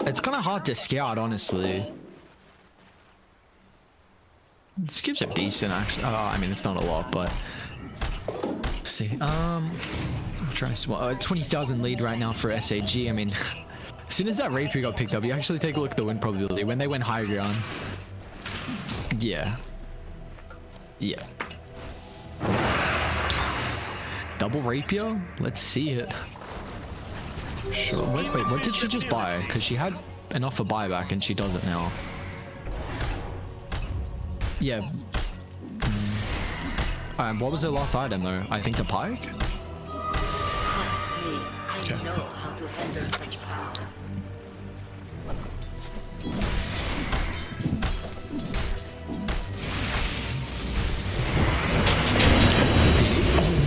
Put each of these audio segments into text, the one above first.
It's kind of hard to scout, honestly. This gives a decent, actually. I mean, it's not a lot, but let's see. I'm trying to 20,000 lead right now for SAG. I mean, as soon as that rapier got picked up, you actually take a look at the win probability when they went high ground. Yeah. Yeah. Double rapier? Let's see it. Sure. Wait, what did she just buy? Because she had enough for buyback and she does it now. Yeah. What was her last item though? I think the pike? Trust me, I know how to handle such power.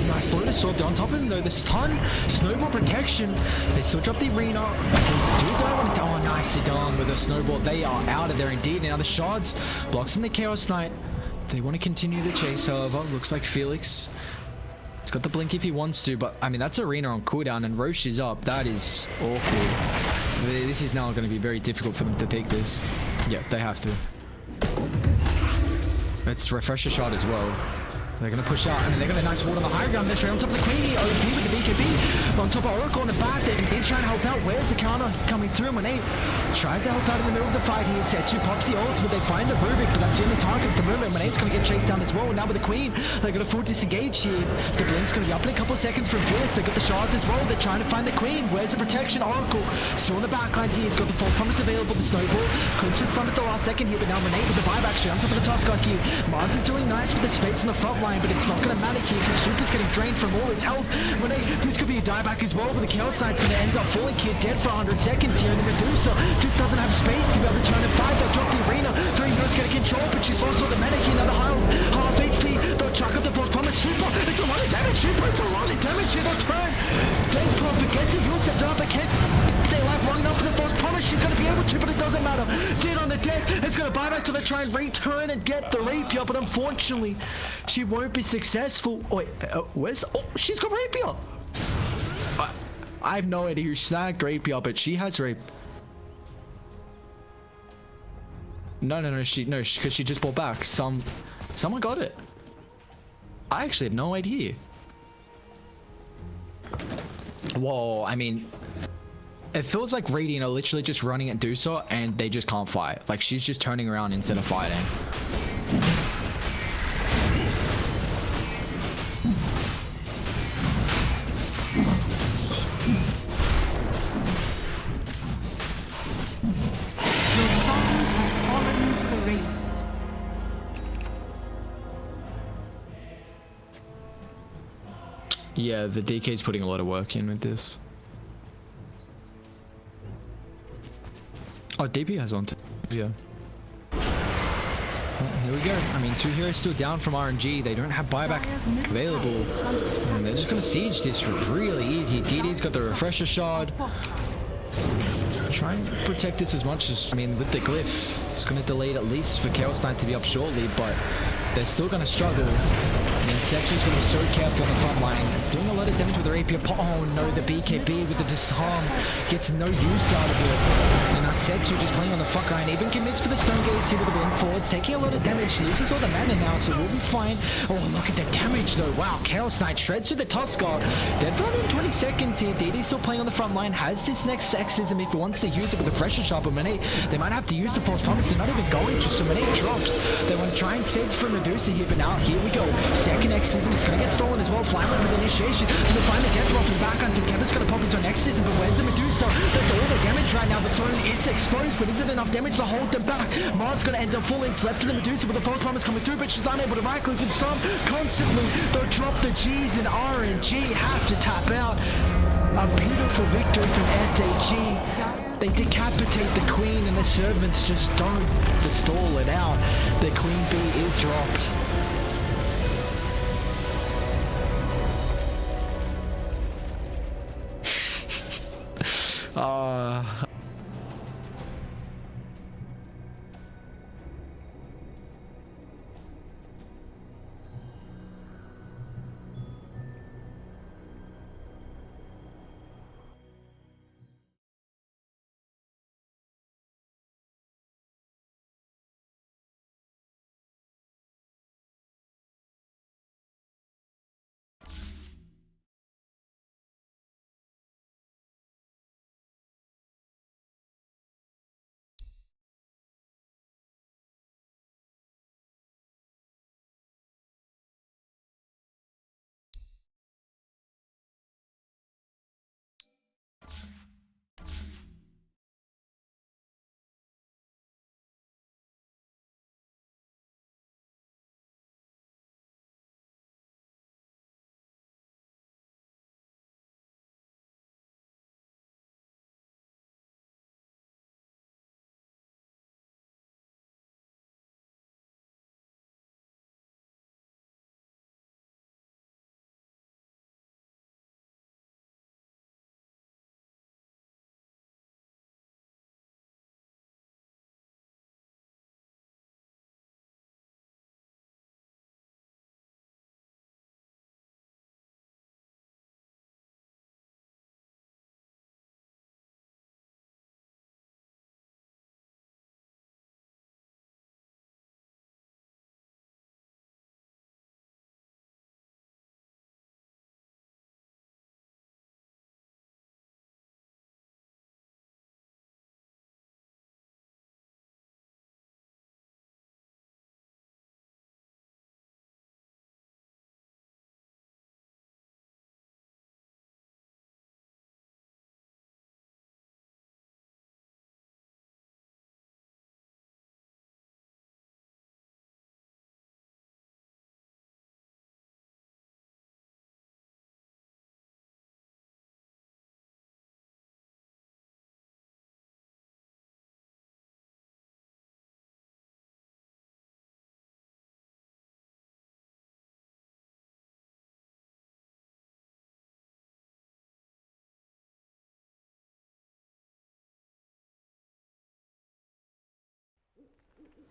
Nice lotus sword on top of him though. The stun, snowball protection. They still drop the arena. Oh, nicely done with a snowball. They are out of there indeed. Now the shards blocks in the Chaos Knight. They want to continue the chase, however. Looks like Felix. He's got the blink if he wants to, but I mean that's arena on cooldown and Roche is up. That is awkward. This is now going to be very difficult for them to take this. Yeah, they have to. Let's refresh the shot as well. They're going to push out, and they're going to nice ward on the high ground. They're straight on top of the Queenie. OP with the BKB. On top of Oracle on the back. They're trying to help out. Where's the counter coming through? When tries to help out in the middle of the fight here. Setsu pops the ult, but they find the Rubik, but that's the only target at the moment. Monade's going to get chased down as well. Now with the Queen, they're going to full disengage here. The Blink's going to be up in a couple of seconds from Felix. They've got the shards as well. They're trying to find the Queen. Where's the protection? Oracle still on the backline here. He's got the full promise available. The snowball clips his stun at the last second here, but now Monade with the buyback straight on top of the Tuskar here. Mars is doing nice with the space on the front line, but it's not going to matter here because Super's getting drained from all its health. Monade, this could be a dieback as well, but the Chaos Knight's going to end up falling here dead for 100 seconds here, and the Medusa just doesn't have space to be able to try to fight. They'll drop the arena. 3 minutes get a control, but she's lost all the mana here. Another half HP. They'll chuck up the boss promise. Super. It's a lot of damage. Super. It's a lot of damage here. They'll turn. Dead Prophet gets it. You'll set up. They can't stay alive long enough for the boss promise. She's going to be able to, but it doesn't matter. Dead on the deck. It's going to buy back to the try and return and get the rapier, but unfortunately, she won't be successful. Oh, wait, where's? Oh, she's got rapier. I have no idea who snagged rapier, but she has rape. No, because she just bought back. Someone got it. I actually had no idea. Whoa, I mean, it feels like Radiant are literally just running at Dusa and they just can't fight. Like she's just turning around instead of fighting. Yeah, the DK's putting a lot of work in with this. Oh, DP has one too. Yeah. Well, here we go. I mean, 2 heroes still down from RNG. They don't have buyback available. And they're just going to siege this really easy. DD's got the refresher shard. Try and protect this as much as, I mean, with the glyph, it's going to delay it at least for Chaos Knight to be up shortly, but they're still going to struggle. And Setsu's going to be so careful on the front line. It's doing a lot of damage with the rapier. Oh no, the BKB with the disarm gets no use out of it. And now Setsu just playing on the front line. Even commits for the stone gates here with the blink forwards. Taking a lot of damage. Loses all the mana now, so we'll be fine. Oh, look at the damage though. Wow, Chaos Knight shreds through the Tuskar. Dead for 120 seconds here. DD's still playing on the front line. Has this next sexism if he wants to use it with the fresher sharp. But Monet, they might have to use the false promise. They're not even going to. So Monet drops. They want to try and save for Medusa here, but now here we go. Second exism is going to get stolen as well. Flying with initiation. So they find the death roll from back on. Kevin's going to pop into an exism, but where's the Medusa? That's all the damage right now. The throne is exposed, but is it enough damage to hold them back? Mars going to end up falling. It's left to the Medusa with the false promise coming through, but she's unable to right click with some constantly. They'll drop the G's and RNG have to tap out. A beautiful victory from SAG. They decapitate the Queen and the servants just don't stall it out. The Queen Bee is dropped.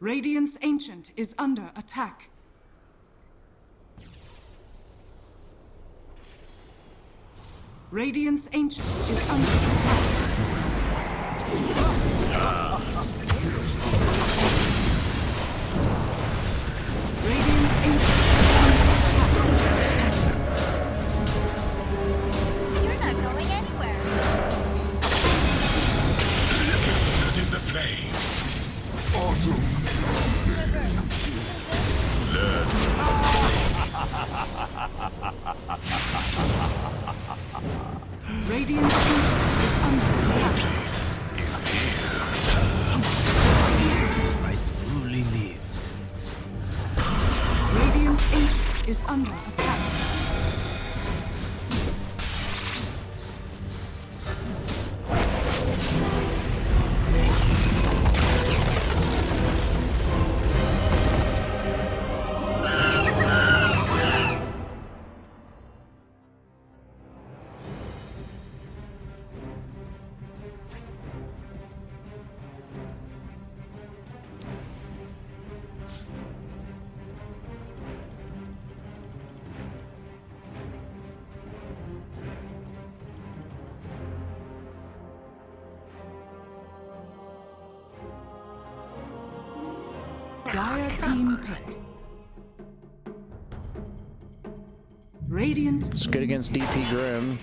Radiant's Ancient is under attack. Radiant's Ancient is under attack. Radiant's Ancient is under attack. You're not going anywhere. Limited in the plane. Autumn. Radiant's Ancient is under attack. Place is here. I truly live. Radiant's Ancient is under attack. Dire team pick. Radiant. It's good against DP Grim.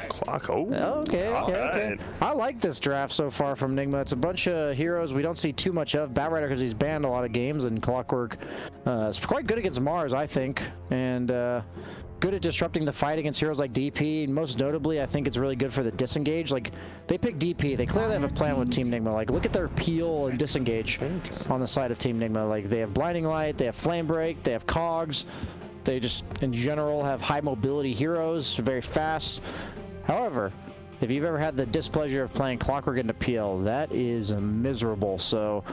Clock. Oh. Okay. Alright. I like this draft so far from Nigma. It's a bunch of heroes we don't see too much of. Batrider because he's banned a lot of games, and Clockwork is quite good against Mars, I think, and good at disrupting the fight against heroes like DP. And most notably, I think it's really good for the disengage. Like, they pick DP. They clearly have a plan with Team Nigma. Like, look at their peel and disengage on the side of Team Nigma. Like, they have Blinding Light, they have Flame Break, they have Cogs. They just, in general, have high mobility heroes, very fast. However, if you've ever had the displeasure of playing Clockwork into PL, that is miserable. So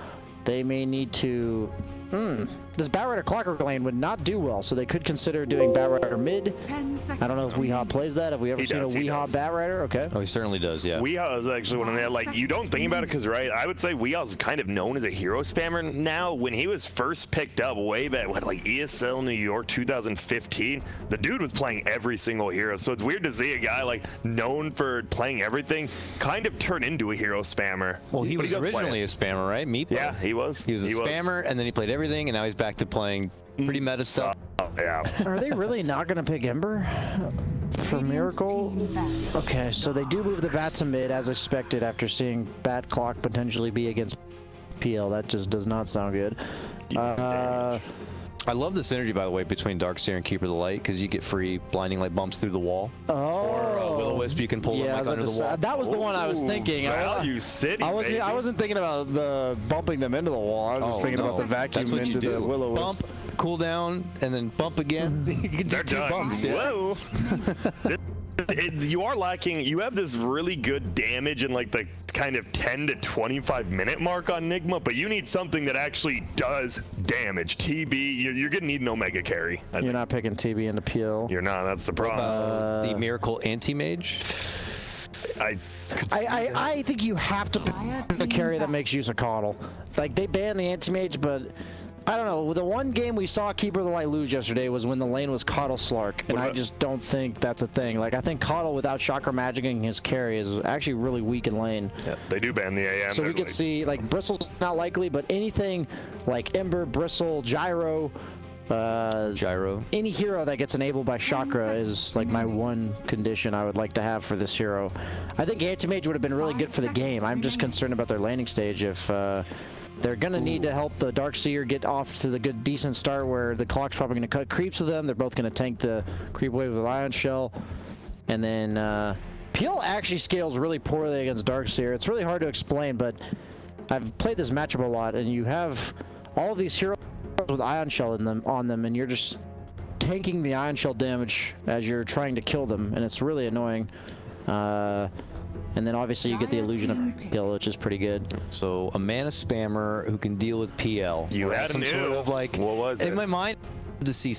they may need to... This Batrider Clockwork lane would not do well, so they could consider doing Batrider mid. 10 seconds. I don't know if Weehaw plays that. Have we ever seen a he Weehaw does. Batrider? Okay. Oh, he certainly does, yeah. Weehaw is actually one of the, like, you don't think about it because, right, I would say Weehaw's kind of known as a hero spammer now. When he was first picked up way back, what, like ESL New York 2015, the dude was playing every single hero. So it's weird to see a guy, like, known for playing everything kind of turn into a hero spammer. Well, he But was does play originally it. a spammer, right? Meepo. Yeah, he was. He was a spammer, and then he played everything, and now he's back to playing pretty meta stuff. Yeah. Are they really not going to pick Ember for Miracle? Okay, so they do move the bat to mid as expected after seeing Bat Clock potentially be against PL. That just does not sound good. I love the synergy, by the way, between Darkseer and Keeper of the Light, because you get free Blinding Light bumps through the wall. Oh. Or Will-O-Wisp, you can pull them like under the wall. That was the one I was thinking. Value City, baby. I wasn't thinking about the bumping them into the wall. I was just thinking about the vacuum That's what you into the do. Will-O-Wisp. Bump, cool down, and then bump again. You can do They're two done. bumps. Yeah. Whoa. You are lacking. You have this really good damage in like the kind of 10 to 25 minute mark on Nigma, but you need something that actually does damage. TB, you're gonna need an Omega carry. You're not picking TB into PL. You're not. That's the problem. The Miracle Anti-Mage. I think you have to pick a carry that makes use of Coddle. Like, they banned the Anti-Mage, but I don't know. The one game we saw Keeper of the Light lose yesterday was when the lane was Coddle Slark, and I just don't think that's a thing. Like, I think Coddle without Chakra Magicking his carry is actually really weak in lane. Yeah, they do ban the AM. So we could see, like, Bristle's not likely, but anything like Ember, Bristle, Gyro, any hero that gets enabled by Chakra is like my one condition I would like to have for this hero. I think Anti-Mage would have been really good for the game. I'm just concerned about their landing stage. If they're going to need to help the Darkseer get off to the good, decent start where the clock's probably going to cut creeps with them. They're both going to tank the creep wave with Ion Shell. And then PL actually scales really poorly against Darkseer. It's really hard to explain, but I've played this matchup a lot, and you have all of these heroes with Ion Shell on them, and you're just tanking the Ion Shell damage as you're trying to kill them, and it's really annoying. And then obviously you get the illusion of kill, which is pretty good. So a mana spammer who can deal with PL. You had some new. sort of like, what was in it? my mind, to see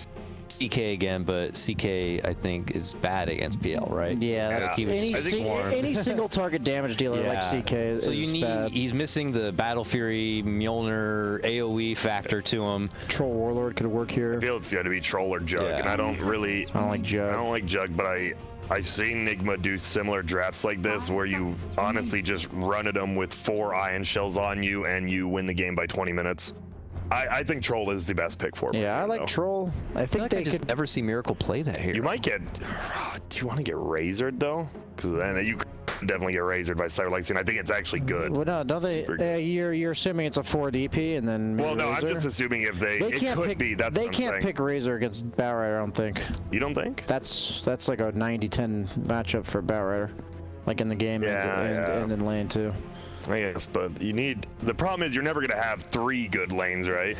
CK again, but CK I think is bad against PL, right? Yeah, Yeah. any single target damage dealer like CK is so you need. bad. He's missing the Battle Fury, Mjolnir, AOE factor to him. Troll Warlord could work I here. feel it's got to be Troll or Jug, and I don't really. I don't like Jug. I don't like Jug, but I've seen Nigma do similar drafts like this where you honestly just run at them with 4 iron shells on you and you win the game by 20 minutes. I think Troll is the best pick for me. Yeah, I like though. Troll. I think I they just could. never see Miracle play that here. You might get. Do you want to get Razored though? Because then you could definitely get Razored by Cyber Legacy, and I think it's actually good. Well, no, don't they? Super good. You're assuming it's a 4 DP and then. Well, no, I'm Razor? just assuming if They it can't could pick. be. That's They what I'm can't saying. pick Razor against Batrider. I don't think. You don't think? That's like a 90-10 matchup for Batrider, like in the game and in lane too. I guess, but you need. The problem is you're never gonna have 3 good lanes, right?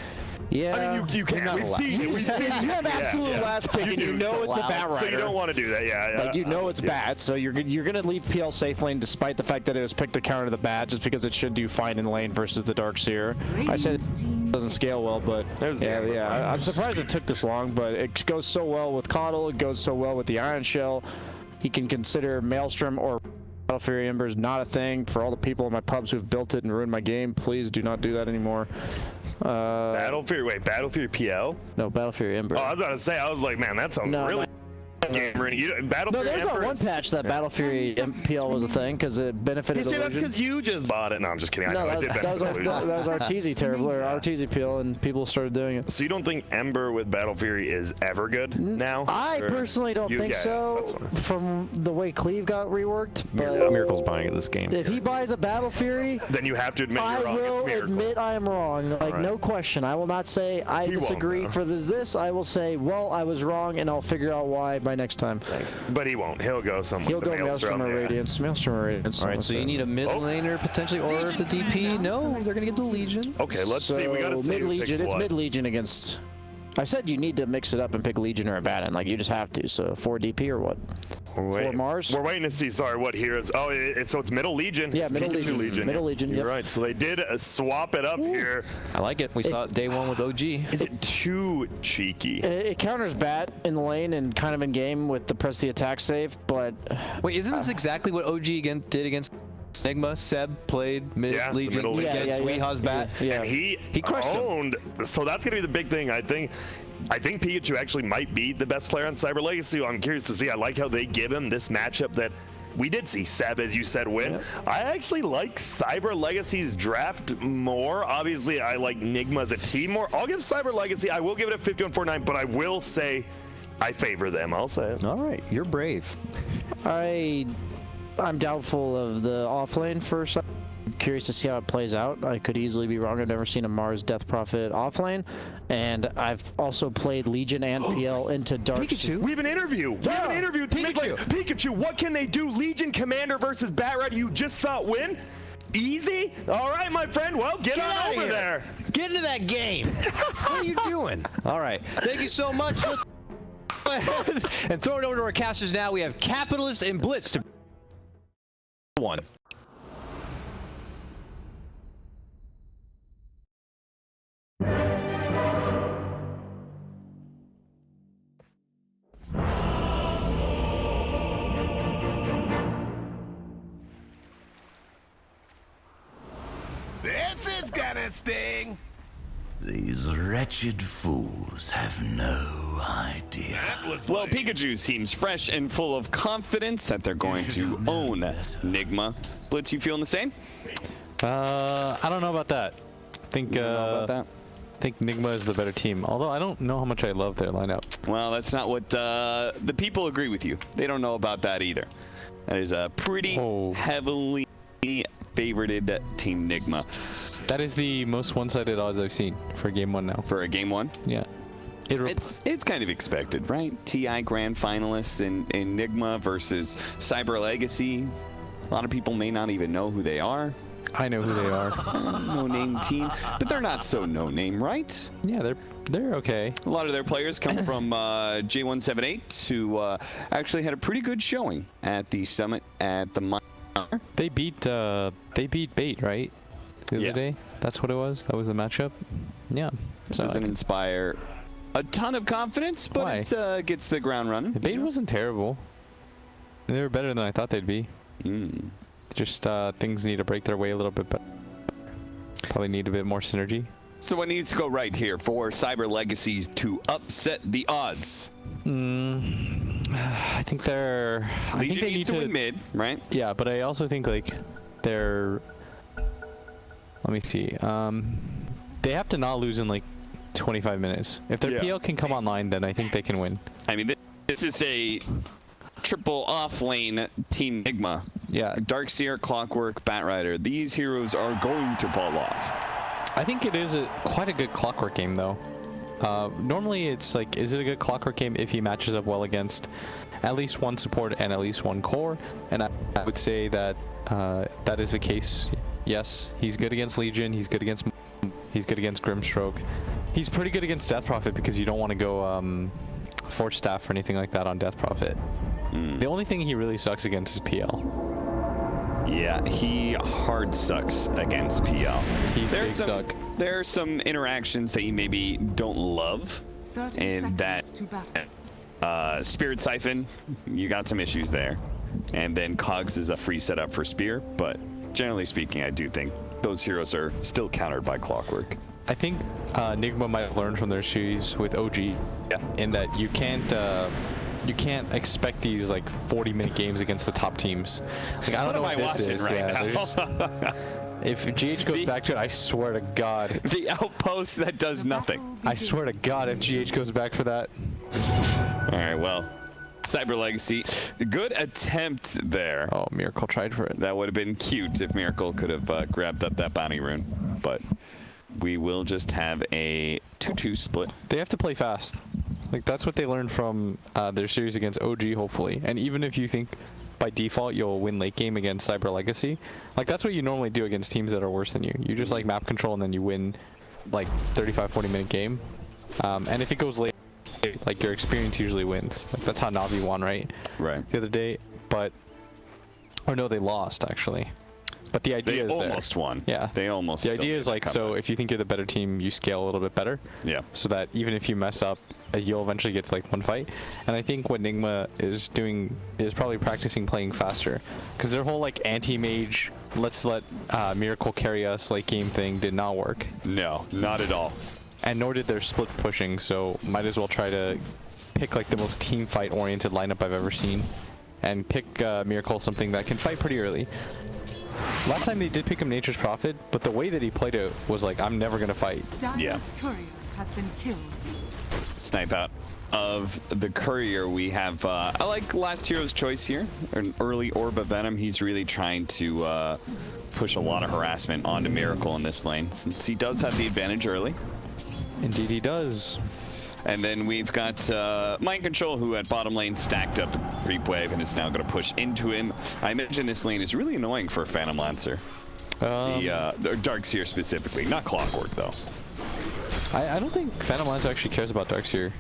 Yeah. I mean, you can't. We've seen it. We've seen it. You have absolute Yeah. last pick, and you do. know it's a Batrider. So you don't want to do that, yeah. Like, you know it's bad, so you're gonna leave PL safe lane despite the fact that it was picked to counter the bad, just because it should do fine in lane versus the Darkseer. I said it doesn't scale well, but yeah. I'm surprised it took this long, but it goes so well with Coddle. It goes so well with the Iron Shell. He can consider Maelstrom or Battle Fury Embers not a thing. For all the people in my pubs who've built it and ruined my game, please do not do that anymore. Battle Fury PL? No, Battle Fury Ember. Oh, I was about to say, I was like, man, that sounds really Battle No, Fury there's that Ember one is- patch that Battle Fury PL was a thing because it benefited You see, that's Illusion. because you just bought it. No, I'm just kidding. I No, know I that did was benefit Illusion. that was RTZ terrible or RTZ PL, and people started doing it. So you don't think Ember with Battle Fury is ever good now? I Or- personally don't think that's so fine. from the way Cleve got reworked. But Miracle's buying it this game. if he buys a Battle Fury, Then you have to admit I you're wrong. will It's Miracle. admit I am wrong. Like, Right. no question. I will not say I He won't, disagree though. for this. I will say, well, I was wrong, and I'll figure out why by next time. Thanks. But he won't. He'll go somewhere. He'll go Maelstrom or Radiance. Maelstrom or Radiance. All right, so you need a mid laner potentially, or the DP. No, they're gonna get the Legion. Okay, let's see. We gotta see mid who Legion. picks It's what. mid Legion against. I said you need to mix it up and pick Legion or a Baton. Like, you just have to. So 4 DP or what? Wait, Mars? We're waiting to see. Sorry, what heroes? Oh, so it's Middle Legion. Yeah, It's Middle Pikachu Legion. Middle Legion, You're yep. right. So they did swap it up here. I like it. We saw it day 1 with OG. Is it too cheeky? It counters Bat in the lane and kind of in game with the press the attack save, but Wait, isn't this exactly what OG did against Enigma? Seb played mid Yeah, the Legion middle Legion. against Weeha's Bat. Yeah. And he crushed him. owned. So that's gonna be the big thing. I think Pikachu actually might be the best player on Cyber Legacy. I'm curious to see. I like how they give him this matchup that we did see Seb, as you said, win. Yep. I actually like Cyber Legacy's draft more. Obviously, I like Nigma as a team more. I'll give Cyber Legacy. I will give it a 51-49, but I will say I favor them. I'll say it. All right, you're brave. I'm doubtful of the offlane for some. I'm curious to see how it plays out. I could easily be wrong. I've never seen a Mars Death Prophet offlane, and I've also played Legion and PL into Dark. Pikachu. We have an interview. We have an interview. Pikachu. Pikachu, what can they do? Legion Commander versus Batrider. You just saw it win? Easy? All right, my friend. Well, get on outta over here. there. Get into that game. What are you doing? All right, thank you so much. Let's go ahead and throw it over to our casters now. We have Capitalist and Blitz to 1. This is gonna sting. These wretched fools have no idea. Well, Pikachu seems fresh and full of confidence that they're going to own Nigma. Blitz, you feeling the same? I don't know about that. I think Nigma is the better team. Although I don't know how much I love their lineup. Well, that's not what the people agree with you. They don't know about that either. That is a pretty heavily favorited Team Nigma. That is the most one-sided odds I've seen for game 1 now. For a game 1? Yeah. It's kind of expected, right? TI grand finalists in Nigma versus Cyber Legacy. A lot of people may not even know who they are. I know who they are. No-name team, but they're not so no-name, right? Yeah, they're okay. A lot of their players come from J178, who actually had a pretty good showing at the summit at the minor. They beat Bait, right? The other day. That's what it was. That was the matchup. Yeah. This doesn't inspire a ton of confidence, but Why? it gets the ground running. The bait wasn't terrible. They were better than I thought they'd be. Just things need to break their way a little bit, but probably need a bit more synergy. So what needs to go right here for Cyber Legacies to upset the odds? I think they're. I think they need to win mid, right? Yeah, but I also think like they're. Let me see. They have to not lose in like 25 minutes. If their PL can come online, then I think they can win. I mean, this is a triple off lane Team Nigma. Yeah. Darkseer, Clockwork, Batrider. These heroes are going to fall off. I think it is quite a good Clockwork game though. Normally it's like, is it a good Clockwork game if he matches up well against at least one support and at least one core? And I would say that that is the case. Yes, he's good against Legion. He's good against Grimstroke. He's pretty good against Death Prophet because you don't want to go Force Staff or anything like that on Death Prophet. The only thing he really sucks against is PL. Yeah, he hard sucks against PL. He's big suck. There are some interactions that you maybe don't love, and that Spirit Siphon, you got some issues there. And then Cogs is a free setup for Spear, but generally speaking, I do think those heroes are still countered by Clockwork. I think Nigma might have learned from their series with OG, in that you can't expect these like 40-minute games against the top teams. Like I don't know what this is. If GH goes back to it, I swear to God. The outpost that does nothing. I swear to God, if GH goes back for that. All right, well, Cyber Legacy, good attempt there. Oh, Miracle tried for it. That would have been cute if Miracle could have grabbed up that bounty rune, but we will just have a 2-2 split. They have to play fast. Like that's what they learned from their series against OG, hopefully. And even if you think by default you'll win late game against Cyber Legacy, like that's what you normally do against teams that are worse than you. You just like map control and then you win like 35-40 minute game. And if it goes late, like your experience usually wins. Like that's how Navi won, right? Right. The other day, but or no, they lost actually. But the idea is they almost won. Yeah. They almost. The idea is like, so if you think you're the better team, you scale a little bit better. Yeah. So that even if you mess up, you'll eventually get to like one fight. And I think what Nigma is doing is probably practicing playing faster, because their whole like anti-mage, let's let Miracle carry us late game thing did not work. No, not at all. And nor did their split pushing. So might as well try to pick like the most team fight oriented lineup I've ever seen, and pick Miracle something that can fight pretty early. Last time they did pick him Nature's Prophet, but the way that he played it was like, I'm never gonna fight. Dyer's courier has been killed. Snipe out of the courier. We have, I like last hero's choice here, an early Orb of Venom. He's really trying to push a lot of harassment onto Miracle in this lane, since he does have the advantage early. Indeed he does. And then we've got Mind Control, who at bottom lane stacked up the creep wave and is now going to push into him. I imagine this lane is really annoying for Phantom Lancer. The Darkseer specifically, not Clockwork though. I don't think Phantom Lancer actually cares about Darkseer.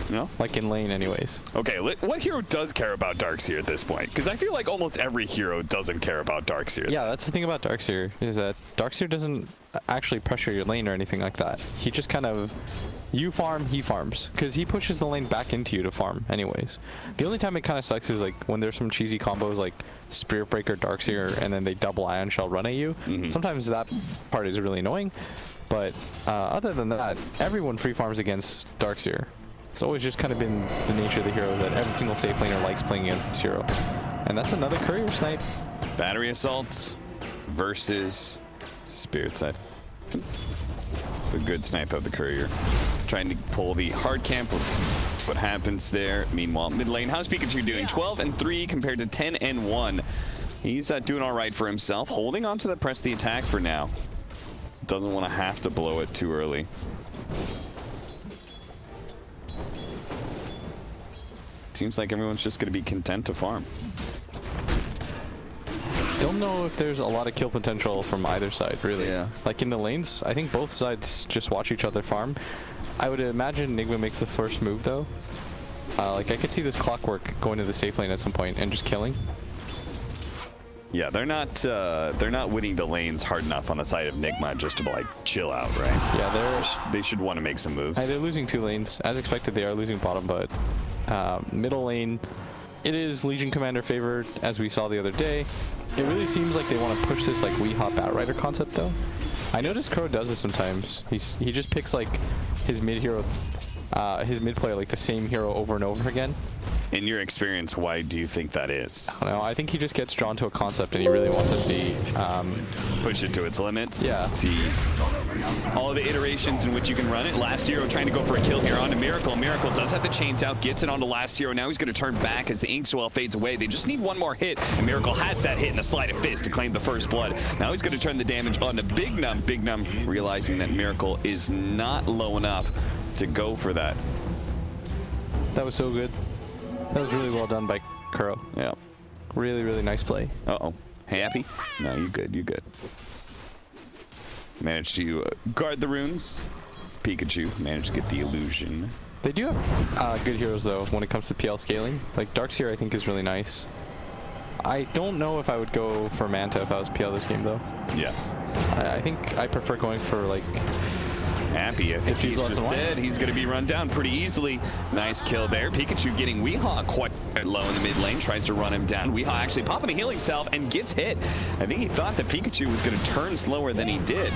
No? Like in lane anyways. Okay, what hero does care about Darkseer at this point? Because I feel like almost every hero doesn't care about Darkseer. Yeah, that's the thing about Darkseer, is that Darkseer doesn't actually pressure your lane or anything like that. He just kind of, you farm, he farms, because he pushes the lane back into you to farm anyways. The only time it kind of sucks is like when there's some cheesy combos like Spirit Breaker, Darkseer, and then they double Ion Shell run at you. Sometimes that part is really annoying, but other than that, everyone free farms against Darkseer. It's always just kind of been the nature of the hero that every single safe laner likes playing against this hero. And that's another courier snipe. Battery Assault versus Spirit Siphon. A good snipe of the courier. Trying to pull the hard camp. We'll see what happens there. Meanwhile, mid lane, how's Pikachu doing? 12-3 compared to 10-1. He's doing all right for himself. Holding on to the press the attack for now. Doesn't want to have to blow it too early. Seems like everyone's just going to be content to farm. Don't know if there's a lot of kill potential from either side, really. Yeah. Like in the lanes, I think both sides just watch each other farm. I would imagine Nigma makes the first move, though. Like, I could see this Clockwork going to the safe lane at some point and just killing. Yeah, they're not winning the lanes hard enough on the side of Nigma just to like chill out, right? Yeah, they should want to make some moves. they're losing 2 lanes. As expected, they are losing bottom, but middle lane, it is Legion Commander favored, as we saw the other day. It really seems like they want to push this like Weehawk Batrider concept, though. I noticed Crow does this sometimes. He just picks like his mid hero, his mid player, like the same hero over and over again. In your experience, why do you think that is? I don't know. I think he just gets drawn to a concept and he really wants to see push it to its limits. Yeah. See all of the iterations in which you can run it. Last Hero trying to go for a kill here onto Miracle. Miracle does have the chains out, gets it onto Last Hero. Now he's going to turn back as the Inkswell fades away. They just need one more hit, and Miracle has that hit in a sleight of fist to claim the first blood. Now he's going to turn the damage onto Big Num. Big Num realizing that Miracle is not low enough to go for that. That was so good. That was really well done by Kuro. Yeah. Really, really nice play. Uh-oh. Happy? No, you good, you good. Managed to guard the runes. Pikachu managed to get the illusion. They do have good heroes, though, when it comes to PL scaling. Like, Darkseer, I think, is really nice. I don't know if I would go for Manta if I was PL this game, though. Yeah. I think I prefer going for, like... Happy. I think he's just dead. He's going to be run down pretty easily. Nice kill there. Pikachu getting Weehawk quite low in the mid lane. Tries to run him down. Weehawk actually popping a healing salve and gets hit. I think he thought that Pikachu was going to turn slower than he did.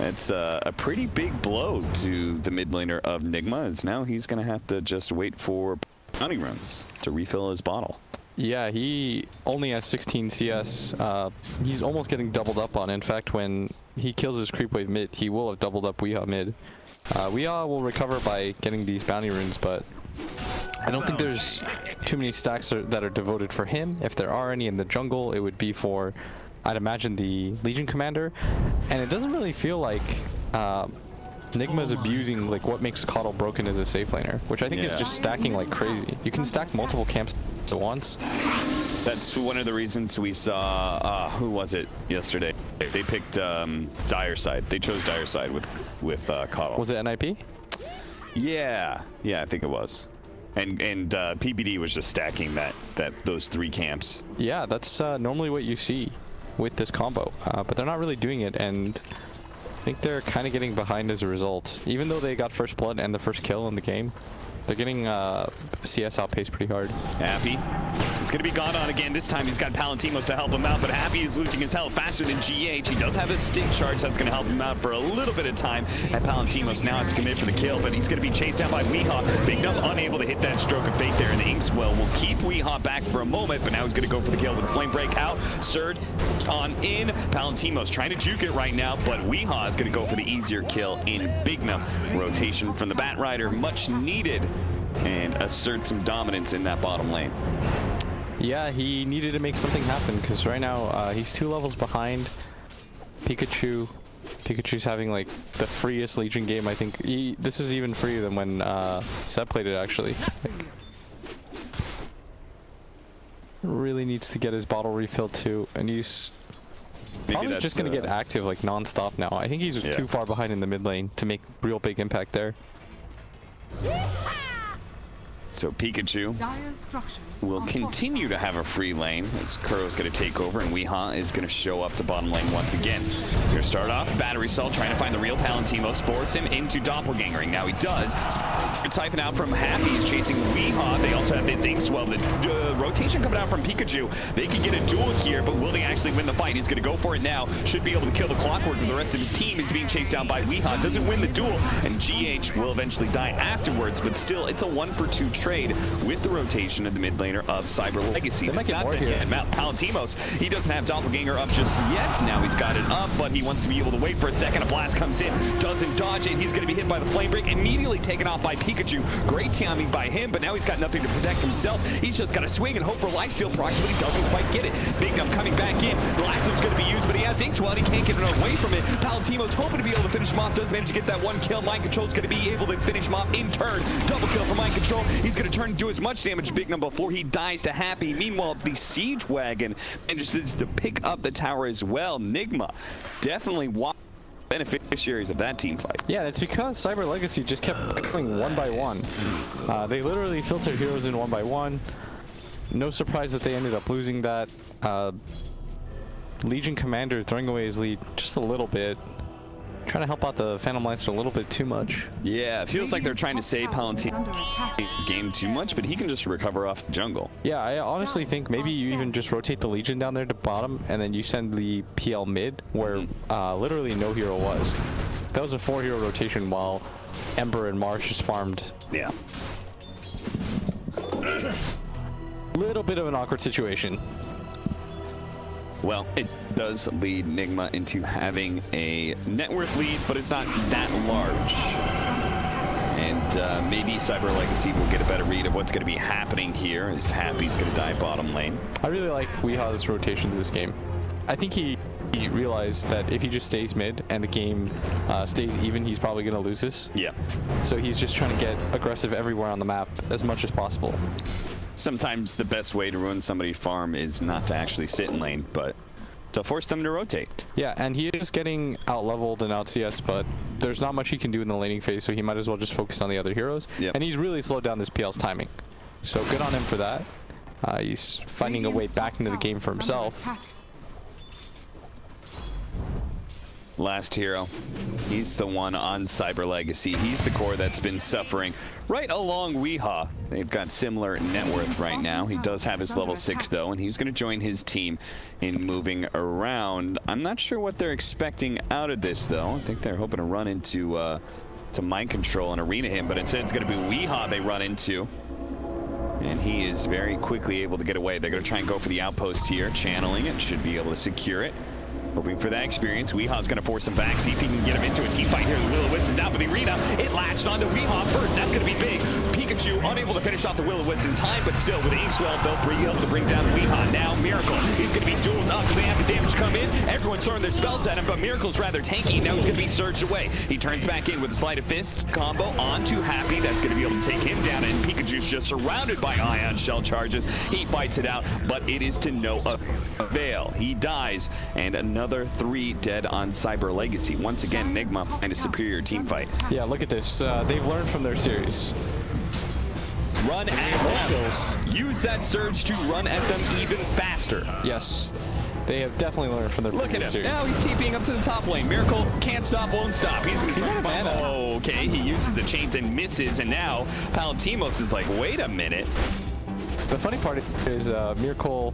It's a pretty big blow to the mid laner of Nigma. As now he's going to have to just wait for bounty runs to refill his bottle. Yeah, he only has 16 CS. He's almost getting doubled up on. In fact, when he kills his creep wave mid, he will have doubled up Weehaw mid. Weehaw will recover by getting these bounty runes, but I don't think there's too many stacks that are devoted for him. If there are any in the jungle, it would be for, I'd imagine, the Legion Commander. And it doesn't really feel like Nigma's abusing like what makes Coddle broken as a safe laner, which I think is just stacking like crazy. You can stack multiple camps at once. That's one of the reasons we saw, who was it yesterday? They picked Dire Side. They chose Dire Side with Coddle. Was it NIP? Yeah, I think it was. And PBD was just stacking those 3 camps. Yeah, that's normally what you see with this combo, but they're not really doing it, and I think they're kind of getting behind as a result. Even though they got first blood and the first kill in the game, they're getting CS outpaced pretty hard. Happy. It's going to be gone on again. This time he's got Palantimos to help him out, but Happy is losing his health faster than GH. He does have a stick charge that's going to help him out for a little bit of time. And Palantimos now has to commit for the kill, but he's going to be chased down by Weehawk. Big Num unable to hit that stroke of fate there, and the Inkswell will keep Weehawk back for a moment, but now he's going to go for the kill with a flame break out. Surge on in. Palantimos trying to juke it right now, but Weehawk is going to go for the easier kill in Big Num. Rotation from the Batrider, much needed, and assert some dominance in that bottom lane. Yeah, he needed to make something happen because right now he's 2 levels behind Pikachu. Pikachu's having like the freest Legion game. I think this is even freer than when Seb played it actually. Like, really needs to get his bottle refilled too, and he's probably just gonna get active like non-stop now. I think he's too far behind in the mid lane to make real big impact there. So Pikachu will continue to have a free lane as Kuro's going to take over, and Weehaw is going to show up to bottom lane once again. Here start off, Battery Salt trying to find the real Palantimos, force him into Doppelgangering. Now he does. Siphon out from Happy, he's chasing Weehaw. They also have this Inkswell. The rotation coming out from Pikachu. They can get a duel here, but will they actually win the fight? He's going to go for it now. Should be able to kill the Clockwork, but the rest of his team is being chased down by Weehaw. Doesn't win the duel, and GH will eventually die afterwards, but still, it's a 1-for-2 trade with the rotation of the mid laner of Cyber Legacy. They might get more here. Palantimos, he doesn't have Doppelganger up just yet. Now he's got it up, but he wants to be able to wait for a second. A blast comes in, doesn't dodge it. He's going to be hit by the flame break, immediately taken off by Pikachu. Great timing by him, but now he's got nothing to protect himself. He's just got to swing and hope for lifesteal procs, but he doesn't quite get it. Big Num coming back in. The lasso's going to be used, but he has Inkswell and he can't get it away from it. Palantimos hoping to be able to finish him off, does manage to get that 1 kill. Mind Control's going to be able to finish him off in turn. Double kill for Mind Control. He's going to turn and do as much damage to Big Num before he dies to Happy. Meanwhile, the Siege Wagon manages to pick up the tower as well. Nigma definitely beneficiaries of that team fight. Yeah, it's because Cyber Legacy just kept going 1 by 1. They literally filtered heroes in 1 by 1. no surprise that they ended up losing that. Legion Commander throwing away his lead just a little bit. Trying to help out the Phantom Lancer a little bit too much. Yeah, it feels like they're trying to save Palantino's game too much, but he can just recover off the jungle. Yeah, I honestly think maybe you even just rotate the Legion down there to bottom, and then you send the PL mid, where literally no hero was. That was a 4-hero rotation while Ember and Mars just farmed. Yeah. Little bit of an awkward situation. Well, it does lead Nigma into having a net worth lead, but it's not that large. And maybe Cyber Legacy will get a better read of what's going to be happening here, as Happy's going to die bottom lane. I really like Weeha's rotations this game. I think he realized that if he just stays mid and the game stays even, he's probably going to lose this. Yeah. So he's just trying to get aggressive everywhere on the map as much as possible. Sometimes the best way to ruin somebody's farm is not to actually sit in lane, but to force them to rotate. Yeah, and he is getting out-leveled and out-CS, but there's not much he can do in the laning phase, so he might as well just focus on the other heroes. Yep. And he's really slowed down this PL's timing. So good on him for that. He's finding a way back into the game for himself. Last hero, he's the one on Cyber Legacy. He's the core that's been suffering right along Weeha. They've got similar net worth right now. He does have his level 6 though, and he's going to join his team in moving around. I'm not sure what they're expecting out of this though. I think they're hoping to run into to mind control and arena him, but instead it's going to be Weeha they run into. And he is very quickly able to get away. They're going to try and go for the outpost here, channeling it, should be able to secure it. Hoping for that experience. Weeha's going to force him back, see if he can get him into a team fight here. The Will-O-Wisp is out for the arena. It latched onto Weeha first. That's going to be big. Pikachu unable to finish off the Will-O-Wisp in time, but still with the Inkswell, they'll be able to bring down Weeha. Now Miracle. He's going to be dueled up. Do they have the damage come in? Everyone's throwing their spells at him, but Miracle's rather tanky. Now he's going to be surged away. He turns back in with a Sleight of Fist combo onto Happy. That's going to be able to take him down, and Pikachu's just surrounded by Ion Shell charges. He fights it out, but it is to no avail. He dies, and another 3 dead on Cyber Legacy. Once again, Nigma find a superior team fight. Yeah, look at this. They've learned from their series. Run at them. Use that surge to run at them even faster. Yes, they have definitely learned from their Look at him. series. Now he's TPing up to the top lane. Miracle can't stop, won't stop. He's going to try to find out. Oh, okay. He uses the chains and misses, and now Palantimos is like, wait a minute. The funny part is Miracle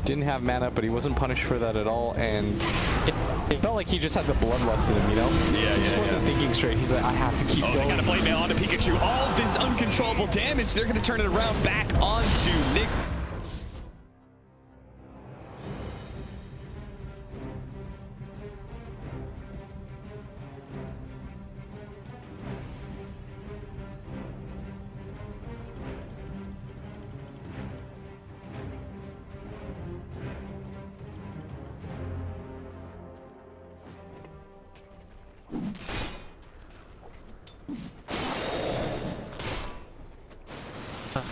didn't have mana, but he wasn't punished for that at all, and it felt like he just had the bloodlust in him, you know? Yeah, he just wasn't thinking straight. He's like, I have to keep going. They got to blame it onto Pikachu. All of this uncontrollable damage, they're going to turn it around back onto Nick.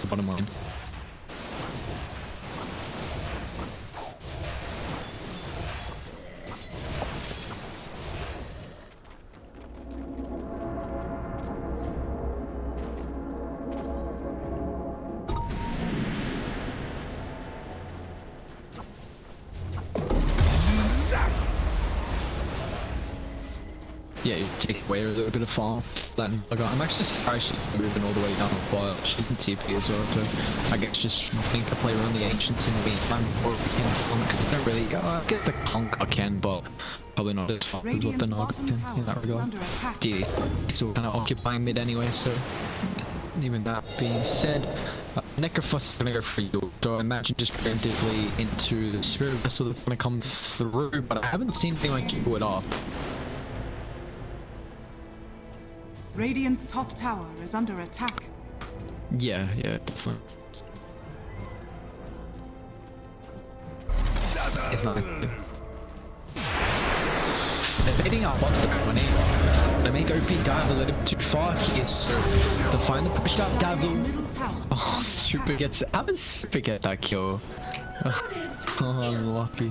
Bottom line. Yeah, you take away a little bit of farm. Then I'm actually surprised she's moving all the way down while she can TP as well. So I guess just think to play around the ancients in the meantime, or we can farm because I don't really get the conk I can, but probably not as fast as what the Nog can in that regard. DD still kind of occupying mid anyway, so even that being said, Necrophos is going to go for you. So I imagine just preemptively into the Spirit Vessel that's going to come through, but I haven't seen anything like you it up. Radiant's top tower is under attack. Yeah, definitely. It's not good. They're baiting our bot when they make OP dive a little bit too far here, so to find the pushed up dazzle. Oh, Super gets it. How does Super get that kill? Oh, unlucky.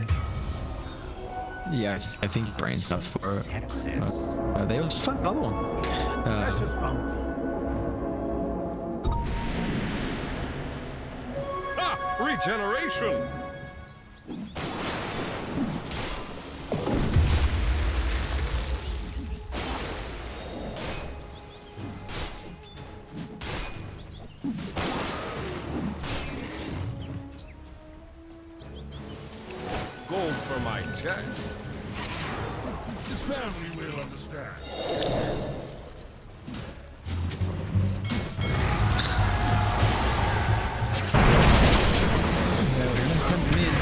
Yeah, I think brain stuff for it. They also find another one. Regeneration! Gold for my chest. This family will understand.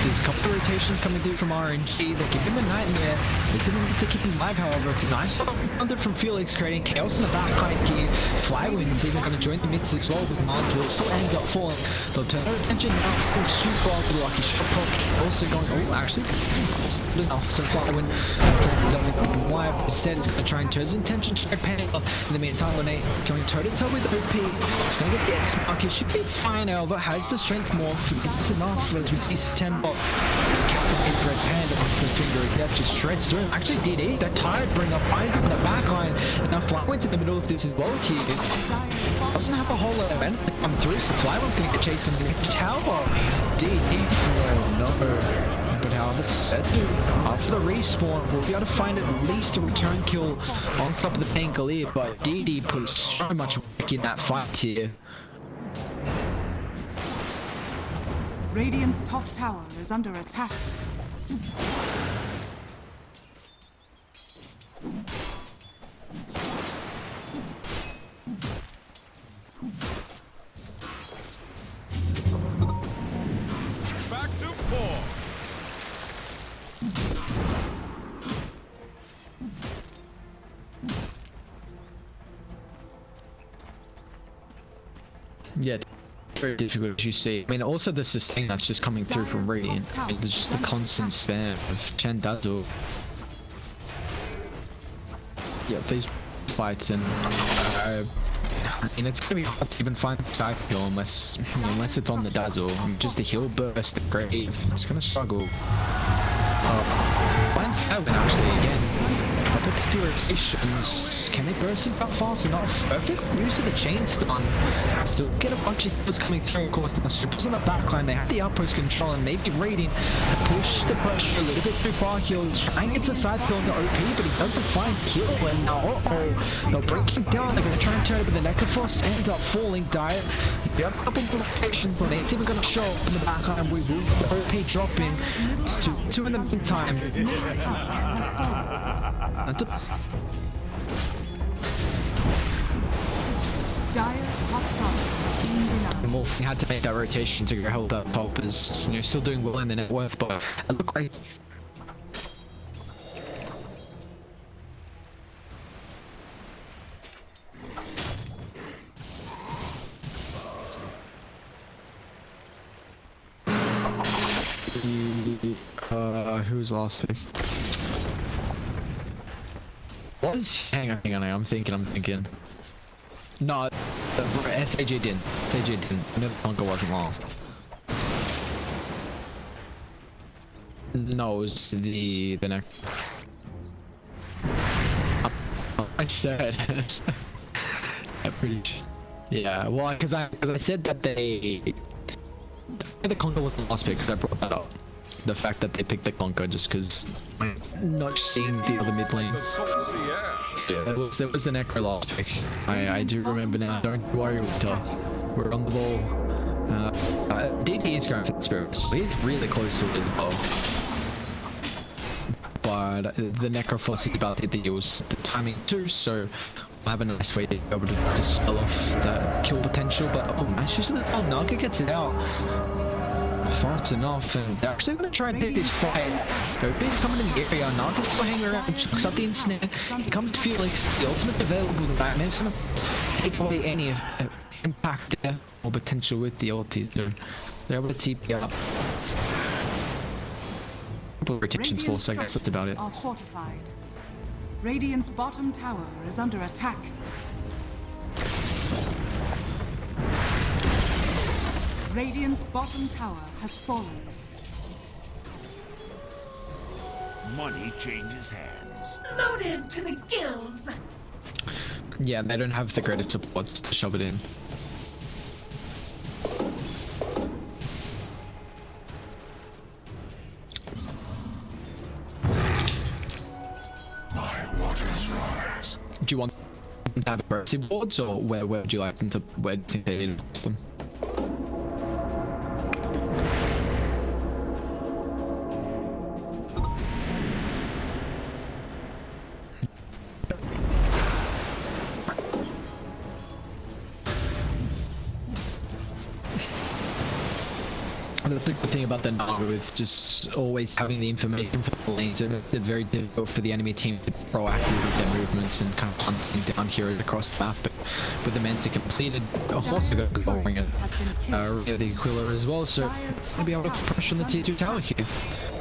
There's a couple of rotations coming through from RNG. They give him a nightmare. It's enough to keep him alive, however. It's a nice under from Felix, creating chaos in the back line here. Flywind's even going to join the mids as well with Mons. Will still end up falling. They'll turn their attention now. Still super off with lucky shot poke. Also going, oh, actually, still enough. So Flywind doesn't keep him alive. Instead, it's going to try and turn his intention to try panic. In the meantime, when they going toe-to-toe with OP, it's going to get the X mark. He should be fine, however, has the strength more. It's enough as we see September. Red hand amongst the finger of death just shreds through him. Actually DD, that tire bringer finds him in the back line. And now Flywind's in the middle of this as well here. Doesn't have a whole lot of energy come through, so Flywind's going to get chased in the tower. DD, oh no. But however, after the respawn, we'll be able to find at least a return kill on top of the Pangolier. But DD put so much work in that fight here. Radiant's top tower is under attack. Back to 4. Yeah. Very difficult, as you see. I mean, also the sustain that's just coming through from Radiant. I mean, there's just the constant spam of Chandazo. Yeah, these fights, and I mean, it's gonna be hard to even find the side kill unless it's on the Dazzle. I mean, just the heal burst, the grave. It's gonna struggle. Find Fairwin actually again. Couple of two rotations. Can they burst him up fast enough? Perfect use of the chain stun. So we'll get a bunch of heals coming through. Of course, the strippers on the backline. They have the outpost control and maybe Radiant push the pressure a little bit too far. He'll try and get to side kill on the OP, but he doesn't find kill. And now, they'll break him down. They're going to try and turn it, but the Necrophos ends up falling. Dire. We have a couple of locations, but it's even going to show up in the backline. We will the OP dropping to 2 in the meantime. Dire's top tower has been denied. Well, we had to make that rotation to help that top as still doing well in the net worth, but it looked like who's last pick? What is? Hang on. I'm thinking. No, SAG didn't. SAG didn't. I know the bunker wasn't last. No, it was the next. I said. I'm pretty. Yeah, well, because I said that the Conquer wasn't last pick because I brought that up. The fact that they picked the Conquer just because I'm not seeing the other mid lane. Yeah, it was the Necro last pick. I do remember now. Don't worry, we're on the ball. DD is going for the spirits. He's really close to it as well. But the Necrophos is about to hit the heals. The timing too, so we'll have a nice way to be able to dispel off the kill potential. But oh man, she's Naga gets it out fast enough, and they're actually going to try and pick this fight. There's someone in the area. Naga's still hanging around, chucks up the instant. Here comes Felix, the ultimate available. The Batman's going to take away any impact there or potential with the ulti. They're able to TP up. Couple of rotations for, so I guess that's about it. Are fortified. Radiant's bottom tower is under attack. Radiant's bottom tower has fallen. Money changes hands. Loaded to the gills. Yeah, they don't have the greatest supports to shove it in. do you want them to have aggressive boards, or where would you like them to, where do you think they need to place them? The good thing about the Naga is just always having the information for the lanes, and it's very difficult for the enemy team to be proactive with their movements and kind of hunting down heroes across the map. But with the Manta completed, also got going at the Aquila as well, so we'll be able to pressure on the tier 2 tower here.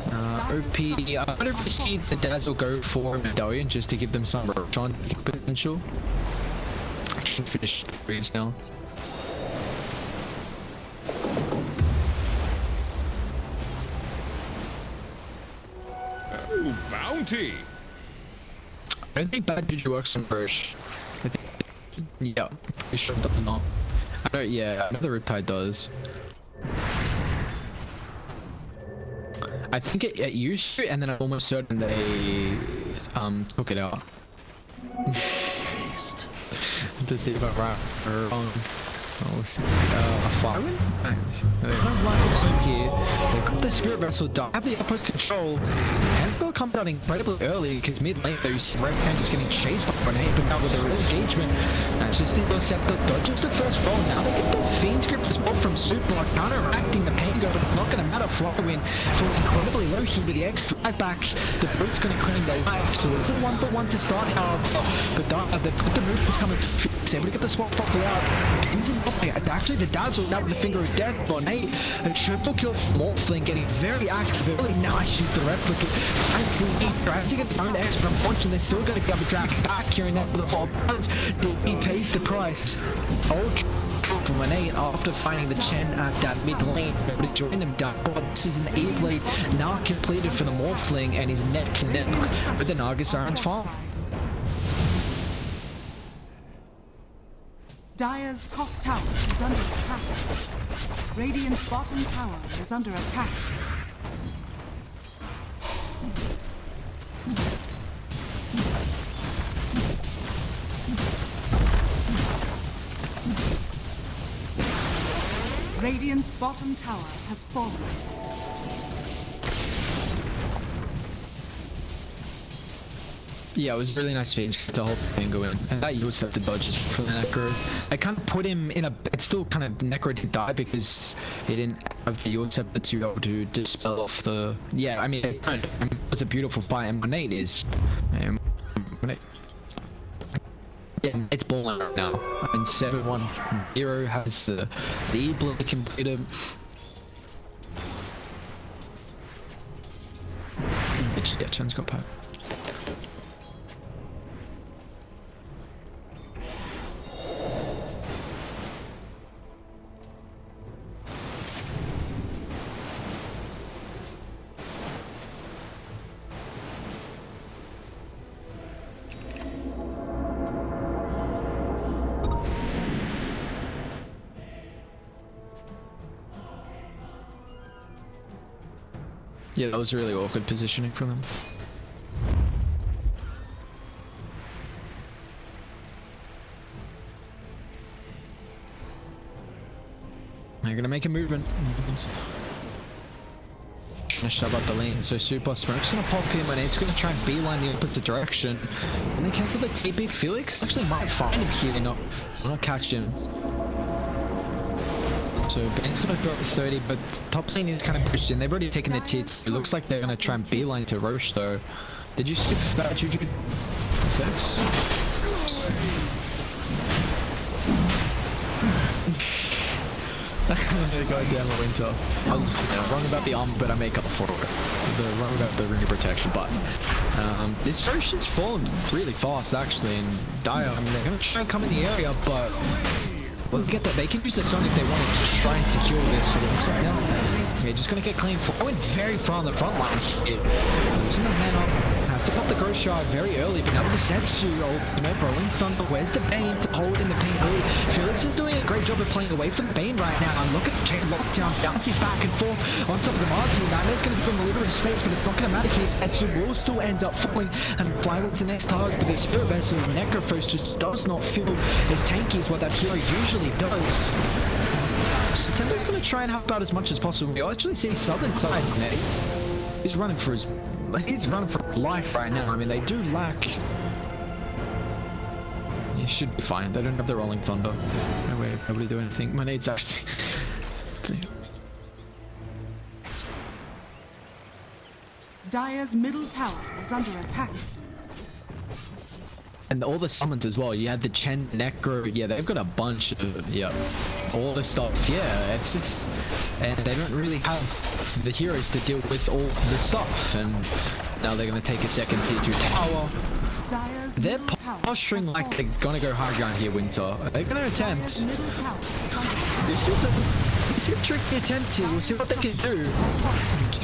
OP, I wonder if we see the Dazzle go for Medallion just to give them some Roshan potential. Actually finish the waves now. Ooh, bounty! I don't think bad juju works on Burst. I think, yeah, pretty sure it does not. I don't, yeah, I know the Riptide does. I think it used to, and then I'm almost certain they took it out. To see if I'm right or wrong. Fire. They got the Spirit Vessel done, have the outpost control, and they'll come down incredibly early because mid lane those red hand is getting chased off an but now with their engagement. That's just the Scepter dodges the first roll. Now they get the Fiend's Grip spot from Super, counteracting the Pango, but it's not going to matter. Flywin for incredibly low here with the egg drive back. The Brute's going to claim their life, so it's a 1-for-1 to start. But they've got the movements coming to fix, able to get the swap properly out. Actually, the Dazzle now with the Finger of Death on 8. A triple kill from Morphling, getting very active. Really nice use the replicate. Fancy tries to get his own X, but unfortunately, they're still going to get the drag back here and that with the 4 pounds. He pays the price. From an 8 after finding the Chen at that mid lane, able to join them down. This is an E-Blade now completed for the Morphling, and he's neck to neck with the Naga Siren's farm. Dire's top tower is under attack. Radiant's bottom tower is under attack. Radiant's bottom tower has fallen. Yeah, it was really nice to the whole thing go in. And that used the dodges for the Necro. I kind of put him in a... It's still kind of... Necro did die because he didn't have the Scepter to be able to dispel off the... Yeah, I mean, it was a beautiful fight, and Monate is... Yeah, it's balling right now. I mean, 7-1. Hero has the E-Blade completed. Yeah, Chen's got power. Yeah, that was really awkward positioning for them. They're gonna make a movement. Gonna shove up the lane, so Super Smoke's gonna pop him and it's gonna try and beeline the opposite direction. And they cancel the TP. Felix actually might find him here, not catch him. So Ben's gonna go up to 30, but top lane is kind of pushed in. They've already taken the tits. It looks like they're gonna try and beeline to Roche though. Did you skip that Juju effects? Goddamn winter. I was just wrong about the armor, but I make up for it. Wrong about the ring of protection, but this Roshan's fallen really fast actually, and Dire, I mean, they're gonna try and come in the area, but well, get that. They can use the Sun if they want to just try and secure this. So it looks like now they're just going to get clean. I went very far on the front line here. Losing the man up, have to pop the Ghost Shard very early, but now with the Setsu ultimate, Rolling Thunder, where's the Bane to hold in the pink early? Felix is doing a great job of playing away from the Bane right now, and look at Chain Lockdown, bouncing back and forth on top of the Marty. Nightmare's going to give him a little bit of space, but it's not going to matter here. Setsu will still end up falling and fly with the next target, but the Spirit Vessel Necrophos just does not feel as tanky as what that hero usually does. Nintendo's going to try and help out as much as possible. You actually see Southern side, he's running for his life right now. I mean, they do lack. He should be fine. They don't have the Rolling Thunder. No way, nobody do anything. My nade's actually. Dire's middle tower is under attack. And all the summons as well. You had the Chen, Necro. Yeah, they've got a bunch of, all the stuff. Yeah, it's just, and they don't really have the heroes to deal with all the stuff. And now they're going to take a second tier 2 tower. They're posturing like they're going to go high ground here, Winter. They're going to attempt. This is a tricky attempt here. We'll see what they can do.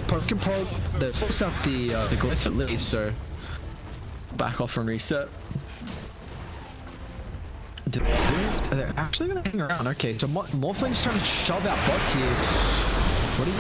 Poke and poke. They force out the glyph at least, so back off and reset. They're actually going to hang around. Okay, so Morphline's trying to shove out bots here. What are you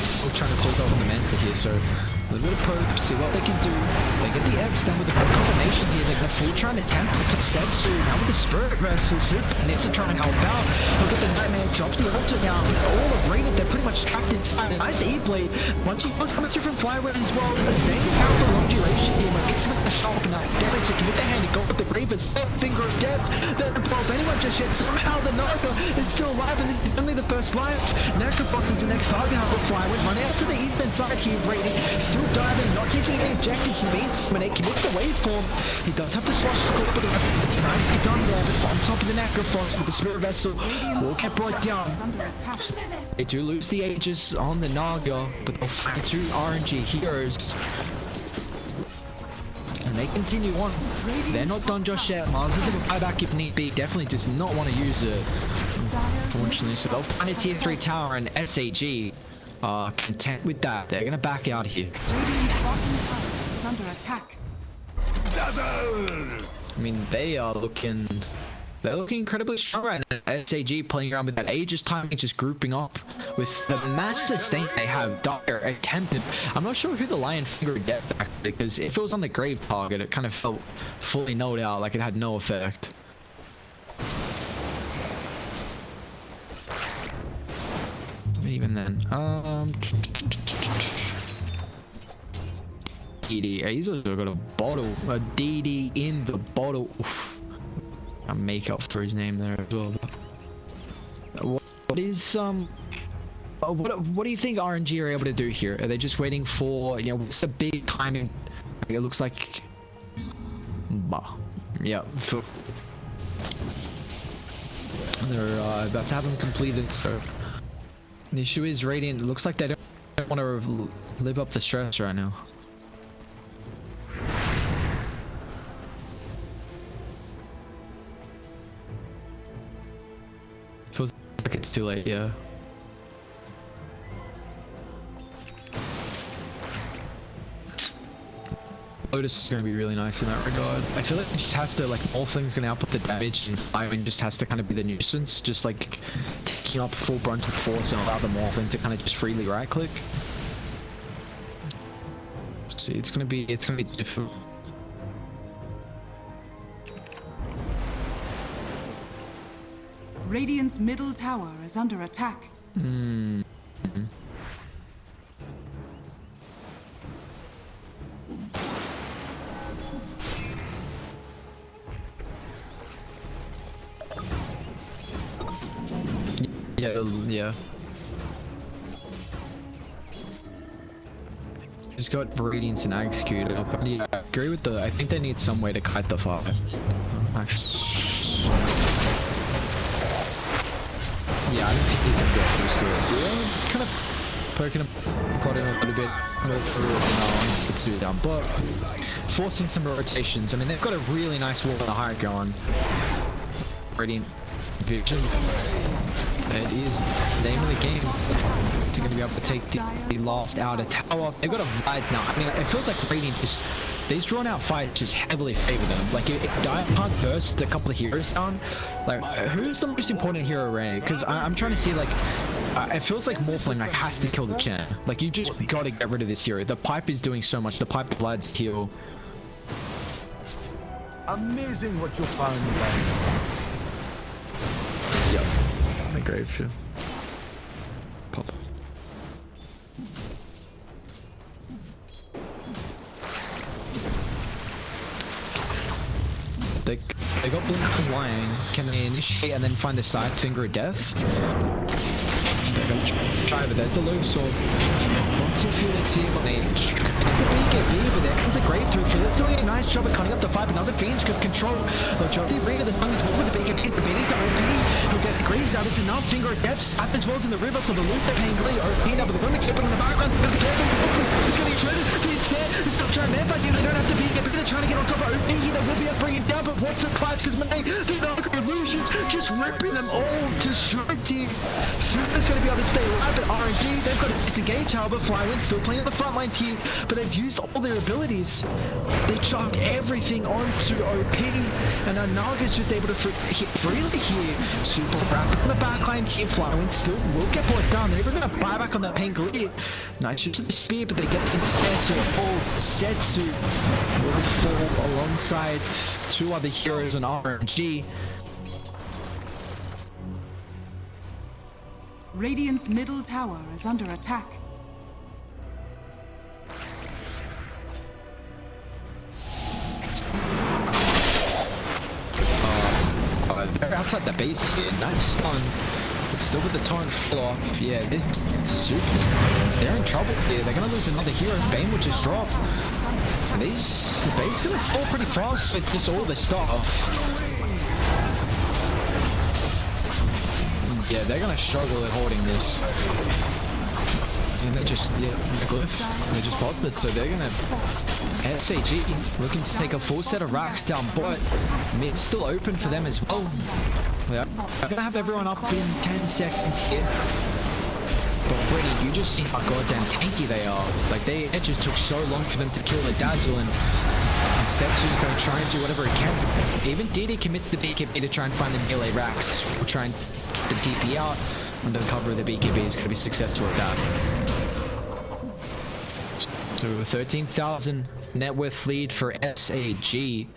still trying to close off on the Manta here, so a little bit of probe, see what they can do. They get the X done with the combination here. They're going to full try and attempt to Setsu. Now with the Spirit Vessel, Super needs to try and help out. Look at the Nightmare, drops the ultra down. All of rated, they're pretty much trapped inside. A nice E-blade. Bunch of ones coming through from Flyway as well. Staying down for long duration here. When it's like a sharp enough damage to commit the hand and go with the Grievous. Finger of Death. They're not above anyone just yet. Somehow the Naga is still alive and it's only the first life. Necrophos is the next target. How the Flyway running out to the eastern side here. Rating. Still diving, not taking any objective. He beats him and it commits the waveform. He does have to slash the scope, but it's nicely done there. But on top of the Necrophos with the Spirit Vessel, will get brought down. They do lose the Aegis on the Naga, but they'll find 2 RNG heroes. And they continue on. They're not done just yet. Mars is a buyback if need be. Definitely does not want to use it, unfortunately. So they'll find a tier 3 tower and SAG. Content with that. They're gonna back out here. Radiant's bottom tower is under attack. I mean, they're looking incredibly strong right now. SAG playing around with that Aegis timing, just grouping up with the mass sustain they have. Dire attempted. I'm not sure who the Lion Finger would get back, because if it was on the Grave target, it kind of felt fully node out, like it had no effect. Even then, DD, he's also got a bottle, a DD in the bottle. Oof. I make up for his name there as well. What is what do you think RNG are able to do here? Are they just waiting for, you know, what's the big timing? It looks like, yeah, they're about to have them completed, so. The issue is Radiant. It looks like they don't want to live up the stress right now. Feels like it's too late, yeah. Lotus is going to be really nice in that regard. I feel like it just has to, like, Morphling's going to output the damage, and Flywind just has to kind of be the nuisance, just like taking up full brunt of force and allow the Morphling to kind of just freely right click. See, it's gonna be difficult. Radiant's middle tower is under attack. Yeah. Just got Radiance and Execute. Yeah, I agree with the. I think they need some way to kite the fire. Actually. Yeah, I don't think we can get used to it. We're kind of poking and prodding a little bit through let's do it down, but forcing some rotations. I mean, they've got a really nice wall on the high going. Radiant Vision. It is the name of the game. They're going to be able to take the last outer tower. They've got a Vides now. I mean, it feels like Radiant just these drawn out fights just heavily favor them. Like if Diamond burst a couple of heroes down, like who's the most important hero right? Because I'm trying to see like it feels like Morphling like has to kill the Chen. Like you just gotta get rid of this hero. The pipe is doing so much. The pipe bloods heal. Amazing what you found. Yep. My grave should pop. They got Blink and Wang. Can they initiate and then find the side finger of death? They're gonna try, but there's the low sword. Once you feel it, see what it's a BKB, but there is a great through. It's doing a nice job of cutting up the fight. Another Fiends could control the Jody Ring of the tongue with the BKB. It's the beating to OP. He'll get the Greaves out. It's enough. Finger of death. Sap as well as in the river, so the loot they're paying Glee. OP now, but they're going to keep it in the background. It's going to be shredded. It's there. Stop trying to fight. They don't have to BKB. They're trying to get on top of OP. They will be able to bring it down, but what's the clash? Because man, the Dark Illusions just ripping them all to shreds. Super's going to be able to stay alive, but RNG, they've got to disengage. However, Flywind still playing on the front line team, but they've used all their abilities. They chucked everything onto OP, and now Naga's just able to hit freely here. Super rapid on the backline here. Flywind still will get brought down. They're going to buy back on that pain glee. Nice use of the spear, but they get instead, so all Setsu will fall alongside two other heroes on RNG. Radiant's middle tower is under attack. They're outside the base here. Nice stun. But still with the torrent full off. Yeah, this Supers, they're in trouble here. They're going to lose another hero. Bane will just drop. And the base is going to fall pretty fast with just all this stuff. Yeah, they're going to struggle at holding this. And they just, they just popped it, so they're gonna SAG looking to take a full set of racks down, but mid's still open for them as well. Yeah, I'm gonna have everyone up in 10 seconds here. But Brady, you just see how goddamn tanky they are. Like it just took so long for them to kill the Dazzle, and Setsu's gonna try and do whatever he can. Even DD commits the BKB to try and find the melee racks. We'll try and keep the DP out. Under the cover of the BKB is going to be successful at that. So a 13,000 net worth lead for SAG.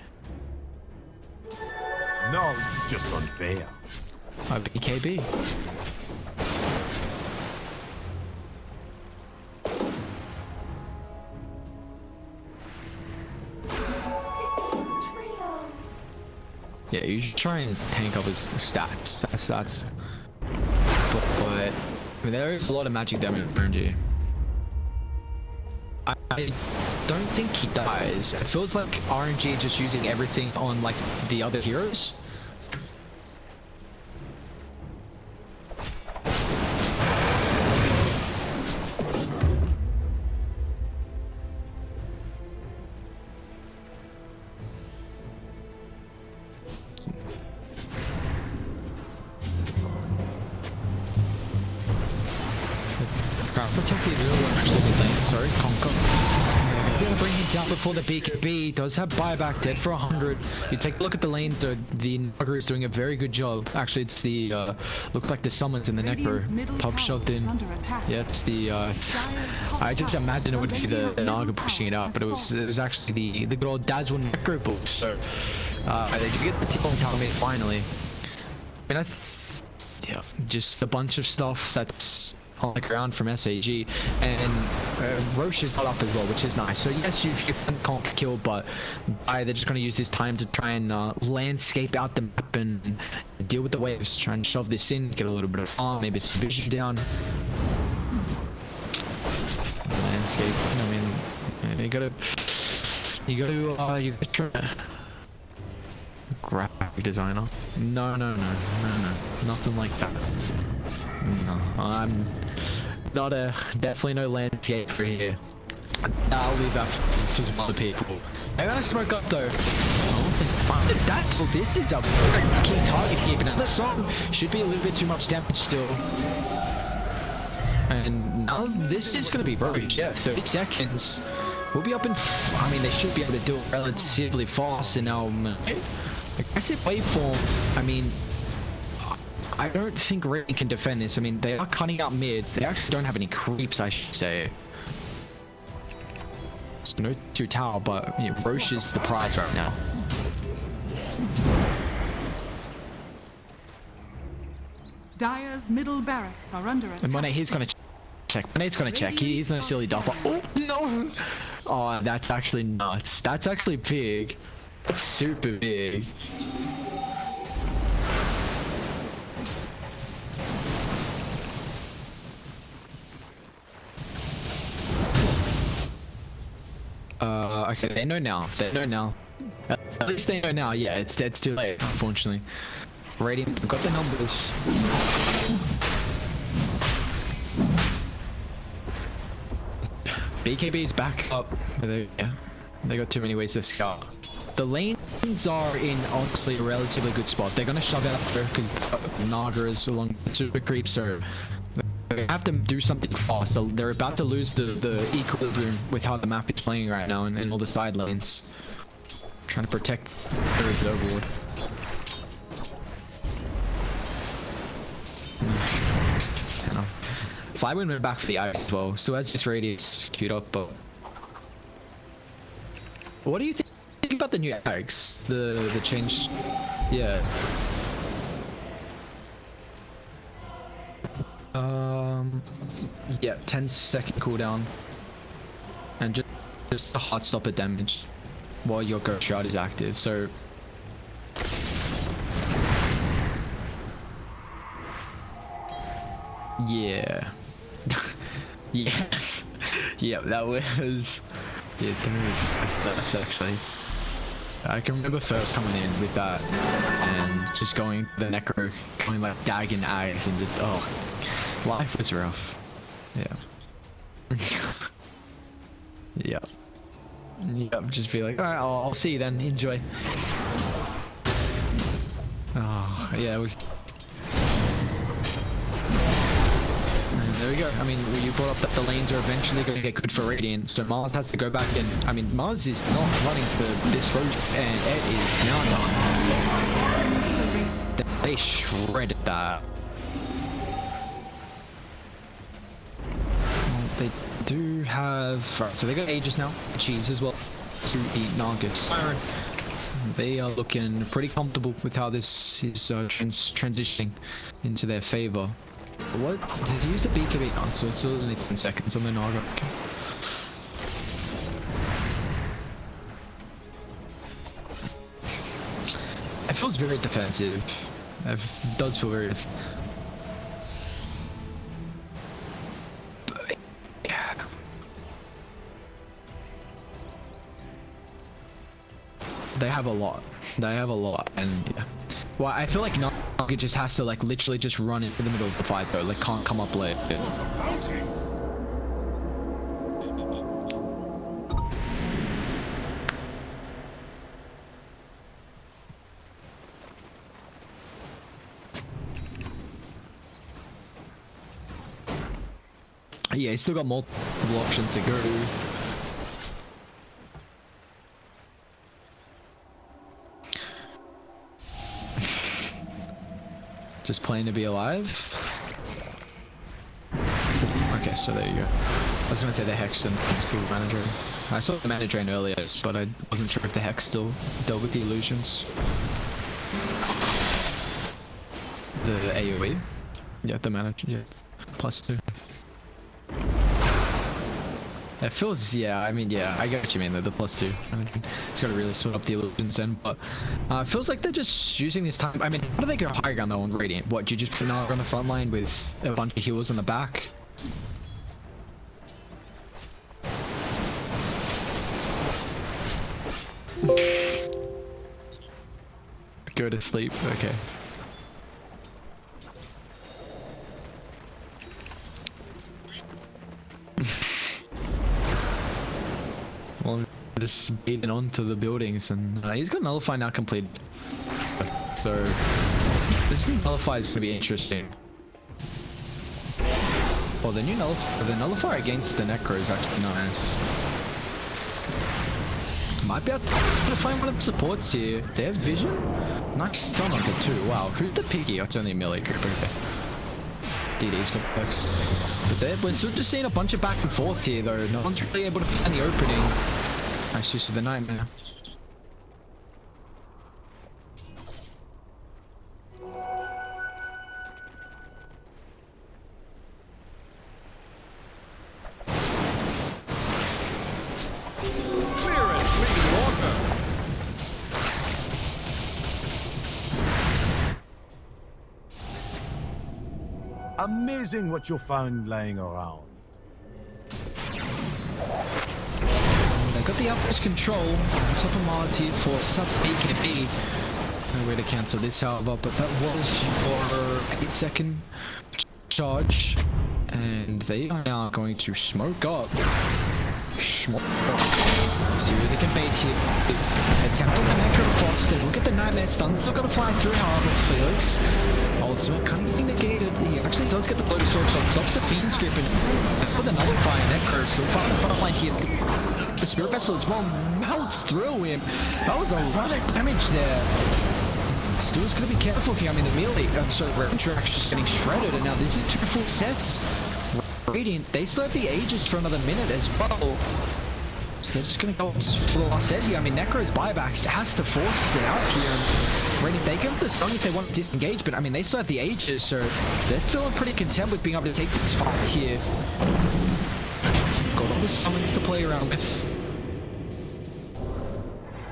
No, it's just unfair. A BKB. Yeah, you should try and tank up his stats. But I mean, there is a lot of magic damage in RNG. I don't think he dies. It feels like RNG is just using everything on like the other heroes. Sorry, Conker. We're gonna bring him down before the BKB. Does have buyback, dead for 100. You take a look at the lane, so the Naga is doing a very good job. Actually, it's the looks like the summons in the Necro. Top shoved in. Yeah, it's the I just imagine it would be the Naga pushing it out, but it was actually the good old Dazzle Necro book. So they did get the T-Bone Talmate finally. I mean, yeah, just a bunch of stuff that's on the ground from SAG, and Roche is not up as well, which is nice. So yes, you can't kill, but they're just going to use this time to try and landscape out the map and deal with the waves, try and shove this in, get a little bit of farm, maybe some vision down. Landscape, I mean, you gotta try to graphic designer. No, nothing like that. No, I'm not definitely no landscaper here. I'll leave that for some other people. Maybe I smoke up though. That's what this is a key target here, but the song should be a little bit too much damage still. And now this is going to be Roche. Yeah, 30 seconds. We'll be up in, I mean, they should be able to do it relatively fast in our aggressive waveform. I mean, I don't think Radiant can defend this. I mean, they are cutting out mid. They actually don't have any creeps, I should say. So no 2 tower, but you know, Roche is the prize right now. Dire's middle barracks are under attack. And Monet, he's gonna check. Monet's gonna check. He's no silly duffer. Oh no! Oh, that's actually nuts. That's actually big. That's super big. Okay, they know now. They know now. At least they know now. Yeah, it's too late, unfortunately. Radiant, we've got the numbers. BKB is back up. Yeah, they got too many ways to scout. The lanes are in honestly a relatively good spot. They're gonna shove it up there because Naga is along the super creep, so they have to do something fast. So they're about to lose the equilibrium with how the map is playing right now and all the side lanes. Trying to protect their overboard. Flywind went back for the ice as well, so as just radiates queued up, but what do you think about the new eggs? The change, yeah. Yeah, 10-second cooldown, and just a hard stopper damage while your Ghost Shroud is active. So yeah. Yes. Yep, that was. Yeah, that's actually. I can remember first coming in with that and just going the necro, going like dagging eyes and just life was rough. Yeah. Yep. Yep. Just be like, all right, I'll see you then. Enjoy. Oh yeah, it was. There we go. I mean, you brought up that the lanes are eventually going to get good for Radiant, so Mars has to go back in. I mean, Mars is not running for this road, and Ed is now done. They shredded that. Well, they do have... Right, so they got Aegis now, Cheese as well, to eat Nargis. They are looking pretty comfortable with how this is transitioning into their favor. What? Did he use the BKB? Oh, so it's still only 10 seconds on the Naga. Okay. It feels very defensive. It does feel very yeah. They have a lot. They have a lot, and yeah. Well, I feel like Naga just has to like literally just run into the middle of the fight though, like can't come up late. Yeah, he's still got multiple options to go. Just playing to be alive. Okay, so there you go. I was gonna say the Hex and the Manager. I saw the Manager in earlier, but I wasn't sure if the Hex still dealt with the illusions. The AoE? Yeah, the Manager, yes. +2. It feels, yeah, I mean, yeah, I get what you mean, the +2. I mean, it's got to really split up the illusions then, but it feels like they're just using this time. I mean, how do they go higher ground though on Radiant? What, do you just put Naga on the front line with a bunch of healers on the back? Go to sleep, okay. Well, just beating onto the buildings, and he's got Nullify now completed. So this new Nullify is going to be interesting. Well, the new Nullify against the Necro is actually nice. Might be able to find one of the supports here. They have vision. Nice done on the 2. Wow, who's the piggy? Oh, it's only a melee group. Okay. DD's complex. But we're still just seeing a bunch of back and forth here, though. No one's really able to find the opening. Nice use of the nightmare. Amazing what you'll find laying around. They got the outpost control. Top of Mars here for sub BKB. No way to cancel this, however, but that was your 8-second charge. And they are now going to smoke up. See what they can bait here. Attempting the Necro Cross. They look at the Nightmare stun. Still got to fly through, however, Felix. Ultimate kind of getting negated. He actually does get the Bloated Sword shot. Stops the Fiend Strip and with another fire Necro. So far in the front line here. The Spirit Vessel as well melts through him. That was a lot of damage there. Stu's going to be careful here. I mean, the melee, range is just getting shredded. And now this is 2 full sets. Radiant, they still have the Aegis for another minute as well. So they're just going to go for the last set here. I mean, Necro's buyback has to force it out here. And Radiant, they give the song if they want to disengage, but I mean, they still have the Aegis, so they're feeling pretty content with being able to take this fight here. Got all the summons to play around with.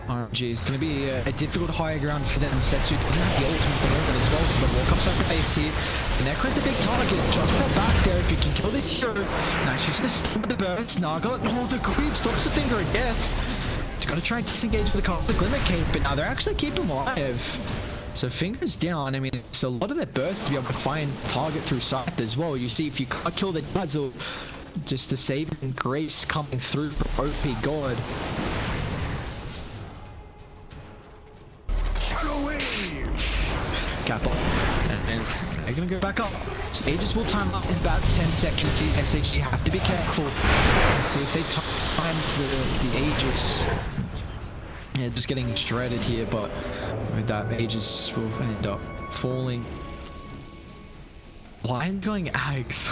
RNG is going to be a difficult higher ground for them. Setsu doesn't have the ultimate for them as well, so the walk up's like the base here. And Necro's the big target, just put back there if you can kill this hero. Nice use of the stun with the burst. Naga, oh, the creep stops the finger of death. They're going to try and disengage with the call of the Glimmer Cape, but now they're actually keeping him alive. So fingers down. I mean, it's a lot of their bursts to be able to find target through sight as well. You see, if you can't kill the Dazzle, just the saving grace coming through from OP God. Cap on. And they're gonna go back up. So Aegis will time up in about 10 seconds. SAG have to be careful. Let's see if they time the Aegis. Yeah, just getting shredded here, but with that, Aegis will end up falling. Lion going Ags.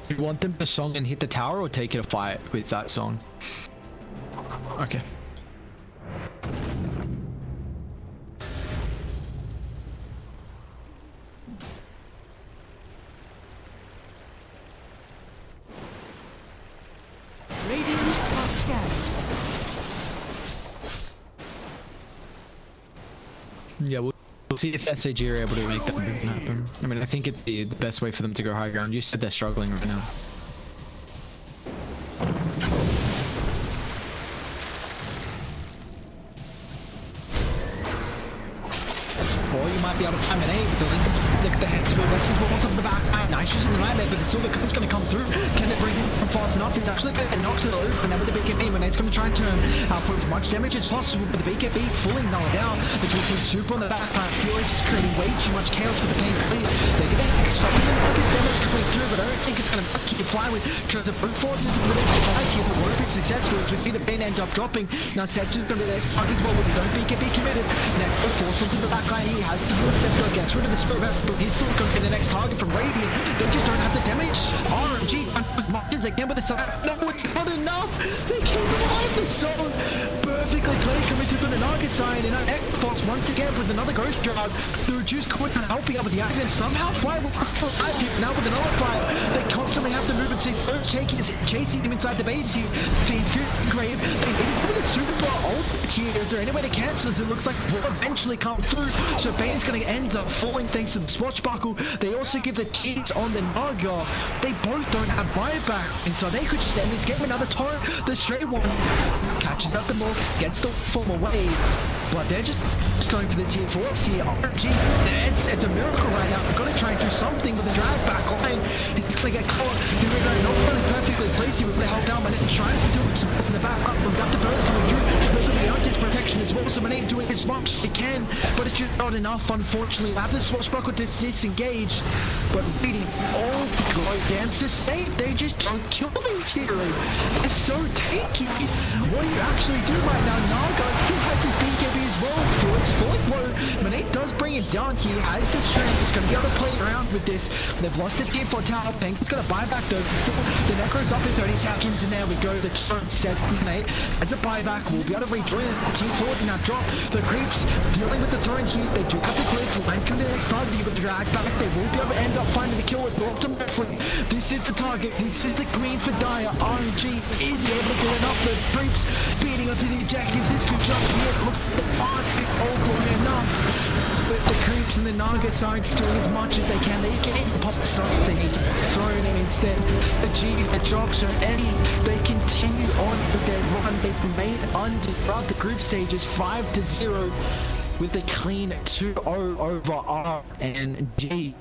You want them to song and hit the tower or take it a fight with that song? Okay. Yeah, we'll see if SAG are able to make that happen. I mean, I think it's the best way for them to go high ground. You said they're struggling right now. Or you might be able to time an 8 with the Lincoln's look at the hex wheel. This is what wants up the back. Nice use in the nightmare, but the silver cut's going to come through. Can it bring it from fast enough? It's actually going to knock to the loop, and then with the BKB, when it's going to try and turn put as much damage as possible, but the BKB fully nulled down. The Twisted Super on the back. Felix creating way too much chaos with the pain clear. They're getting stopping them. Look at damage coming through, but I don't think it's going to keep you fly with because the brute force into the next fight here, but won't be successful as we see the pain end up dropping. Now Setsu's going to be there stuck as well with his own BKB committed. Next, force into the back line. He has the Scepter, gets rid of the Spirit Vessel. He's still going to be the next target from Radiant. They just don't have the damage. RNG as much as they can with the side. No, it's not enough. They killed him out of the zone. Perfectly played coming through from the Nugget side. And Xbox once again with another Ghost Drug. The reduced quick and helping out with the item. Somehow fly with still alive here. Now with another fire. They constantly until they have to move it to first. Chasing him inside the base here. Fiend's Grave. They need to the super ult here. Is there any way to cancel this? It looks like will eventually come through. So Bane's going to end up falling thanks to the Swashbuckle. They also give the cheats on the Naga. They both don't have buyback, and so they could just end this game. Another torrent. The straight one catches up the morph, gets the form away, but they're just going for the tier 4s here. RNG, it's a miracle right now. They're going to try and do something with the drag back line. It's going to get caught. Here we go. Not really perfectly placed here with the help down, but it tries to do some in the back up. We've got the burst with you. There's the Antis protection as well, so Manate doing as much as he can, but it's just not enough, unfortunately. After Swashbuckle to disengage, but waiting all the goddamn to save. They just don't kill these here. It's so tanky. What do you actually do right now? Naga still has his BKB as well. Felix fully low. Manate does bring it down. He has the strength. He's going to be able to play around with this. They've lost the tier 4 tower. Penguin's going to buy back though. Still, the Necro's up in 30 seconds, and there we go. The turn set Manate as a buyback. We'll be able to rejoin it. The tier 4's now drop. The creeps dealing with the throwing heat. They do have to clear for land coming to the next target. You got the drag back. They will be able to end up finding the kill with ultimately. This is the target. This is the queen for Dire. RNG is able to do enough. The creeps beating onto the objective. This could jump here. It looks like the fart is all going enough. But the creeps and the Naga side doing as much as they can. They can even pop something. They need to throw it in instead. The G, the drops are Eddie. They continue on with their run. They've remained under throughout the group stages 5-0 with a clean 2-0 over RNG.